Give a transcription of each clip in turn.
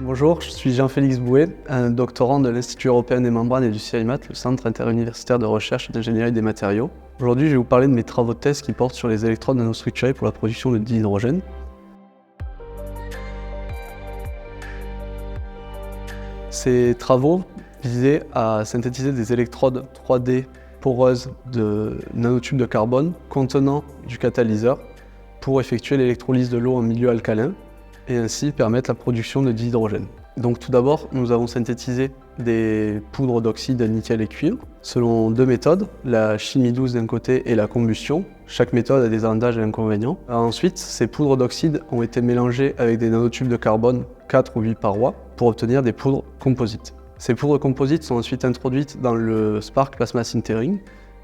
Bonjour, je suis Jean-Félix Bouet, un doctorant de l'Institut européen des membranes et du CIMAT, le Centre interuniversitaire de recherche et d'ingénierie des matériaux. Aujourd'hui, je vais vous parler de mes travaux de thèse qui portent sur les électrodes nanostructurées pour la production de dihydrogène. Ces travaux visaient à synthétiser des électrodes 3D poreuses de nanotubes de carbone contenant du catalyseur pour effectuer l'électrolyse de l'eau en milieu alcalin et ainsi permettre la production de dihydrogène. Donc tout d'abord, nous avons synthétisé des poudres d'oxyde nickel et cuivre selon deux méthodes, la chimie douce d'un côté et la combustion. Chaque méthode a des avantages et inconvénients. Ensuite, ces poudres d'oxyde ont été mélangées avec des nanotubes de carbone 4 ou 8 parois pour obtenir des poudres composites. Ces poudres composites sont ensuite introduites dans le Spark Plasma Sintering,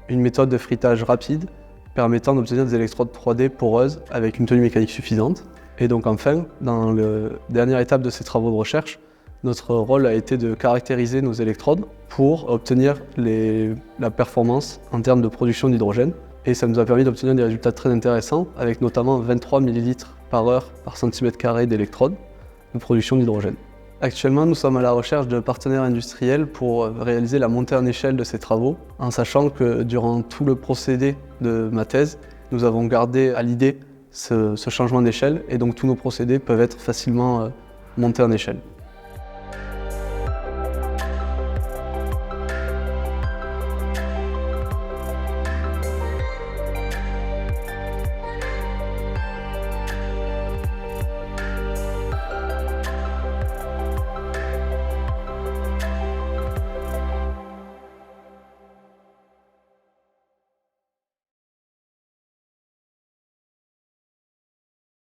une méthode de frittage rapide permettant d'obtenir des électrodes 3D poreuses avec une tenue mécanique suffisante. Et donc enfin, dans la dernière étape de ces travaux de recherche, notre rôle a été de caractériser nos électrodes pour obtenir la performance en termes de production d'hydrogène. Et ça nous a permis d'obtenir des résultats très intéressants, avec notamment 23 ml par heure par centimètre carré d'électrodes de production d'hydrogène. Actuellement, nous sommes à la recherche de partenaires industriels pour réaliser la montée en échelle de ces travaux, en sachant que durant tout le procédé de ma thèse, nous avons gardé à l'idée ce changement d'échelle et donc tous nos procédés peuvent être facilement montés en échelle.